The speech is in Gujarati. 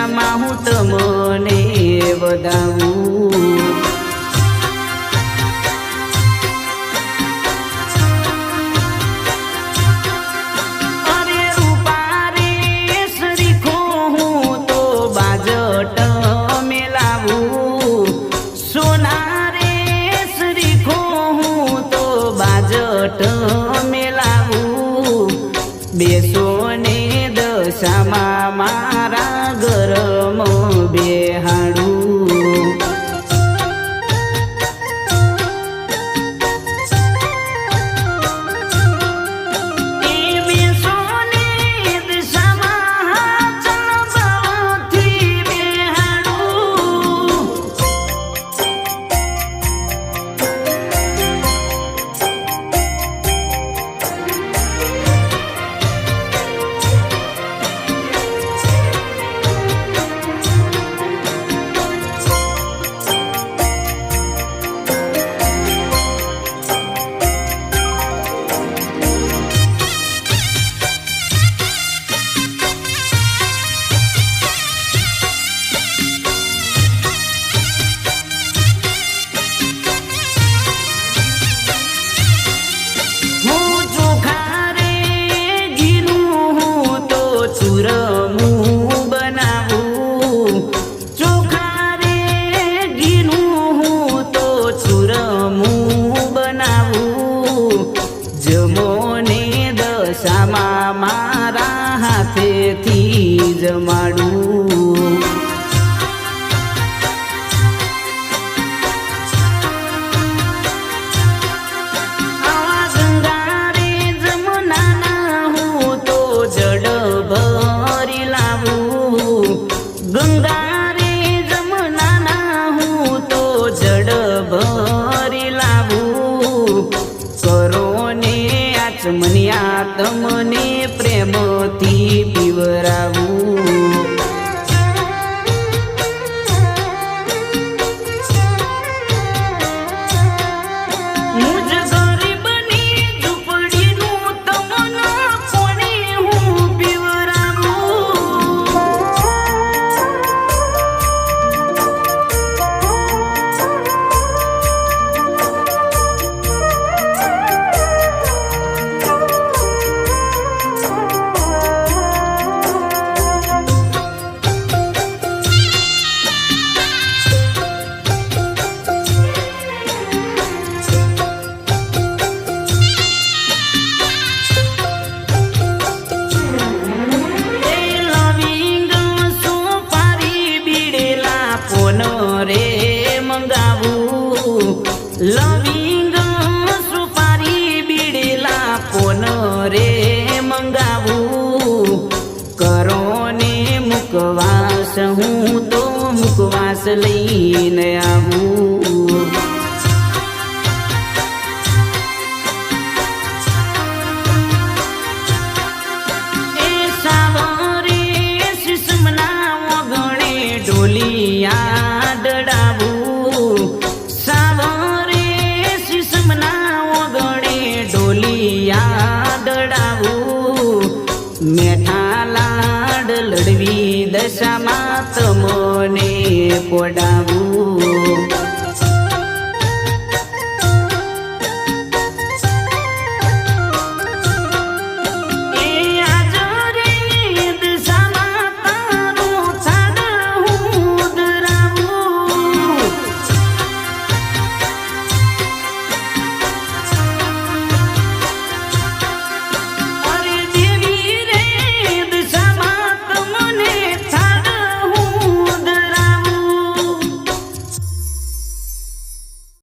દશામાં હું તમને વધાવું બેસો ને દશામાં મારા ઘરમાં બેહાડું દશામાં મારા હાથેથી જમાડું આવા ગંગા રે જમુનાના હું તો જડ ભરી લાવું ગંગા રે જમુનાના હું તો જડ ભરી લાવું કરો ને આચમનિયા તમને પ્રેમથી પીવરાવું મુજ ગરીબની ઝૂંપડીનું તમને કોને હું પીવરાવું લવિંગ સુપારી બીડેલા પોન રે મંગાવું કરો ને મુકવાસ હું તો મુકવાસ લઈને આવું એ સાવરે શિશમના વગણે ઢોલિયા ડડાવું મેઠા લાડ લડવી દશામાં તમને પોડાવું